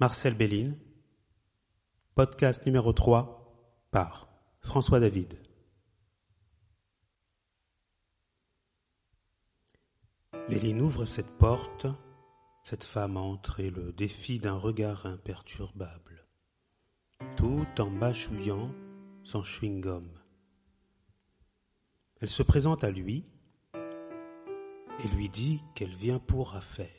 Marcel Béline, podcast numéro 3 par François David. Béline ouvre cette porte, cette femme entre et le défie d'un regard imperturbable, tout en mâchouillant son chewing-gum. Elle se présente à lui et lui dit qu'elle vient pour affaire.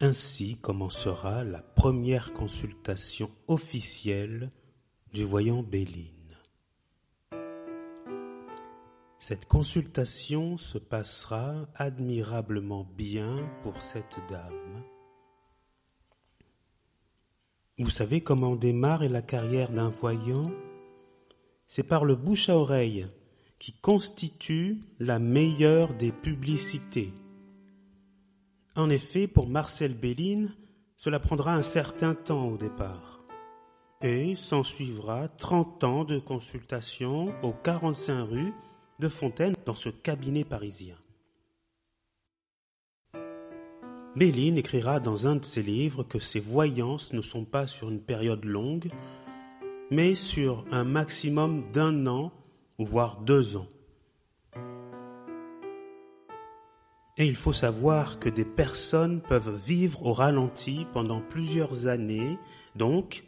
Ainsi commencera la première consultation officielle du voyant Béline. Cette consultation se passera admirablement bien pour cette dame. Vous savez comment démarre la carrière d'un voyant ? C'est par le bouche à oreille qui constitue la meilleure des publicités. En effet, pour Marcel Béline, cela prendra un certain temps au départ. Et s'ensuivra 30 ans de consultation au 45 rue de Fontaine dans ce cabinet parisien. Béline écrira dans un de ses livres que ses voyances ne sont pas sur une période longue, mais sur un maximum d'1 an, voire 2 ans. Et il faut savoir que des personnes peuvent vivre au ralenti pendant plusieurs années, donc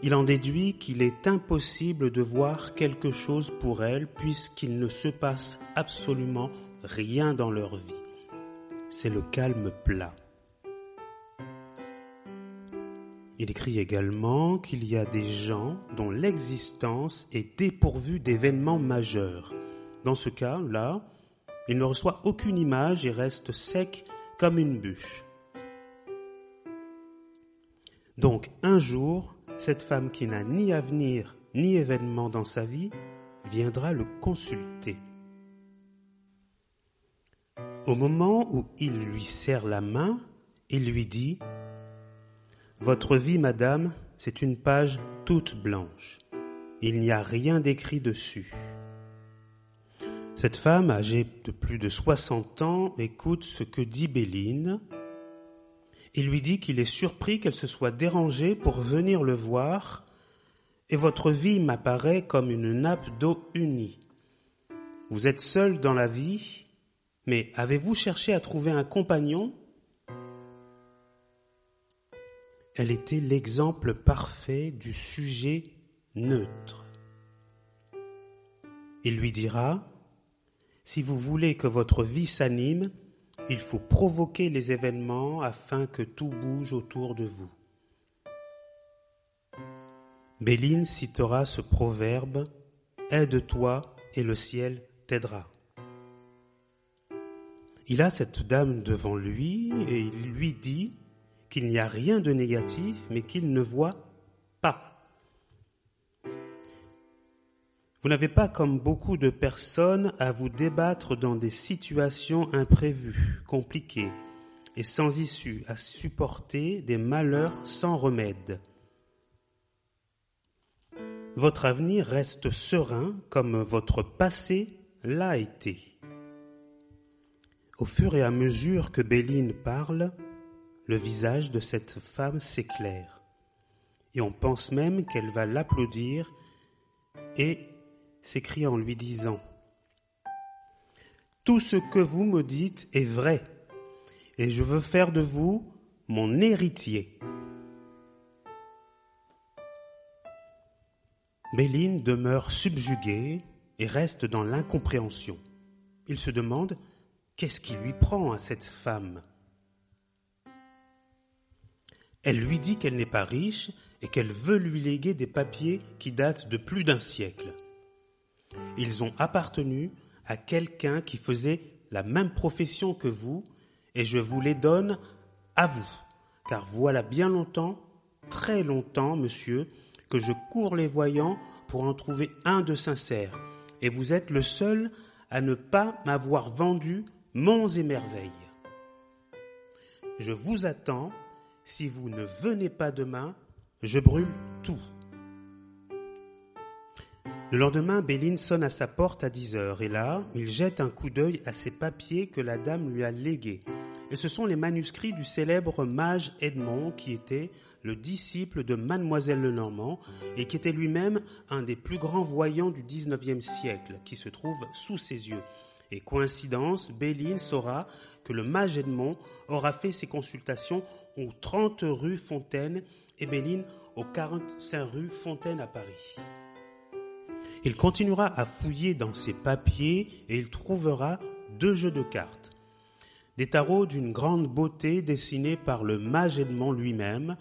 il en déduit qu'il est impossible de voir quelque chose pour elles puisqu'il ne se passe absolument rien dans leur vie. C'est le calme plat. Il écrit également qu'il y a des gens dont l'existence est dépourvue d'événements majeurs. Dans ce cas-là, il ne reçoit aucune image et reste sec comme une bûche. Donc, un jour, cette femme qui n'a ni avenir ni événement dans sa vie viendra le consulter. Au moment où il lui serre la main, il lui dit « Votre vie, madame, c'est une page toute blanche. Il n'y a rien d'écrit dessus. » Cette femme, âgée de plus de 60 ans, écoute ce que dit Béline. Il lui dit qu'il est surpris qu'elle se soit dérangée pour venir le voir, et votre vie m'apparaît comme une nappe d'eau unie. Vous êtes seul dans la vie, mais avez-vous cherché à trouver un compagnon ? Elle était l'exemple parfait du sujet neutre. Il lui dira: si vous voulez que votre vie s'anime, il faut provoquer les événements afin que tout bouge autour de vous. Béline citera ce proverbe « Aide-toi et le ciel t'aidera ». Il a cette dame devant lui et il lui dit qu'il n'y a rien de négatif mais qu'il ne voit pas. Vous n'avez pas, comme beaucoup de personnes, à vous débattre dans des situations imprévues, compliquées et sans issue, à supporter des malheurs sans remède. Votre avenir reste serein comme votre passé l'a été. Au fur et à mesure que Béline parle, le visage de cette femme s'éclaire et on pense même qu'elle va l'applaudir et s'écrie en lui disant « Tout ce que vous me dites est vrai, et je veux faire de vous mon héritier. » Béline demeure subjuguée et reste dans l'incompréhension. Il se demande qu'est-ce qui lui prend à cette femme. Elle lui dit qu'elle n'est pas riche et qu'elle veut lui léguer des papiers qui datent de plus d'1 siècle. Ils ont appartenu à quelqu'un qui faisait la même profession que vous et je vous les donne à vous, car voilà bien longtemps, très longtemps, monsieur, que je cours les voyants pour en trouver un de sincère et vous êtes le seul à ne pas m'avoir vendu monts et merveilles. Je vous attends, si vous ne venez pas demain, je brûle tout. Le lendemain, Béline sonne à sa porte à 10h et là, il jette un coup d'œil à ses papiers que la dame lui a légués Et ce sont les manuscrits du célèbre mage Edmond, qui était le disciple de Mademoiselle Lenormand et qui était lui-même un des plus grands voyants du XIXe siècle, qui se trouve sous ses yeux. Et coïncidence, Béline saura que le mage Edmond aura fait ses consultations aux 30 rue Fontaine et Béline aux 45 rue Fontaine à Paris. Il continuera à fouiller dans ses papiers et il trouvera 2 jeux de cartes. Des tarots d'une grande beauté dessinés par le mage Edmond lui-même,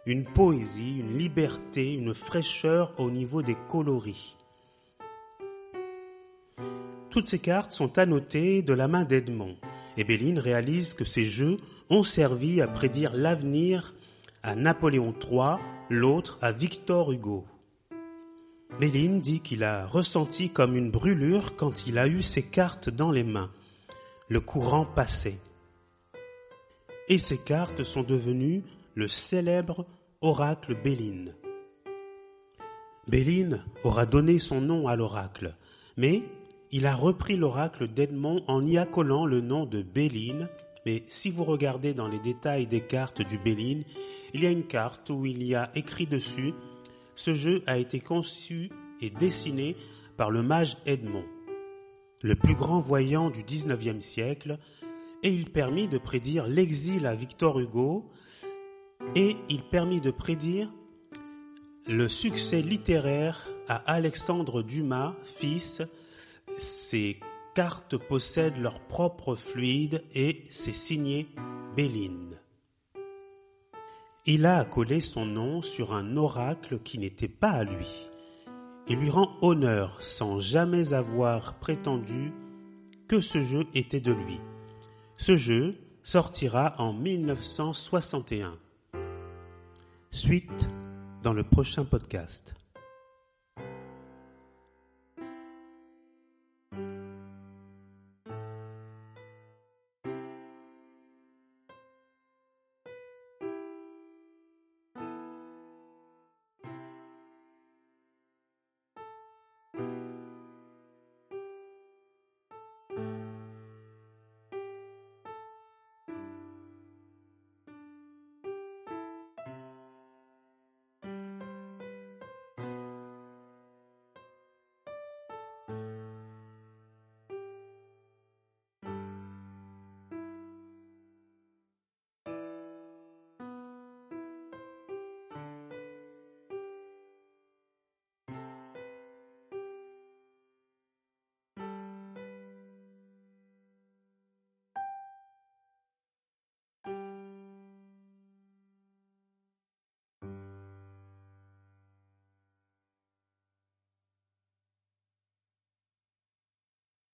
une poésie, une liberté, une fraîcheur au niveau des coloris. Toutes ces cartes sont annotées de la main d'Edmond, et Béline réalise que ces jeux ont servi à prédire l'avenir à Napoléon III, l'autre à Victor Hugo. Béline dit qu'il a ressenti comme une brûlure quand il a eu ces cartes dans les mains. Le courant passait. Et ces cartes sont devenues le célèbre oracle Béline. Béline aura donné son nom à l'oracle, mais il a repris l'oracle d'Edmond en y accolant le nom de Béline. Mais si vous regardez dans les détails des cartes du Béline, il y a une carte où il y a écrit dessus « Ce jeu a été conçu et dessiné par le mage Edmond, le plus grand voyant du XIXe siècle, et il permit de prédire l'exil à Victor Hugo, et il permit de prédire le succès littéraire à Alexandre Dumas, fils. Ces cartes possèdent leur propre fluide et c'est signé Béline. Il a accolé son nom sur un oracle qui n'était pas à lui. Il lui rend honneur sans jamais avoir prétendu que ce jeu était de lui. Ce jeu sortira en 1961. Suite dans le prochain podcast.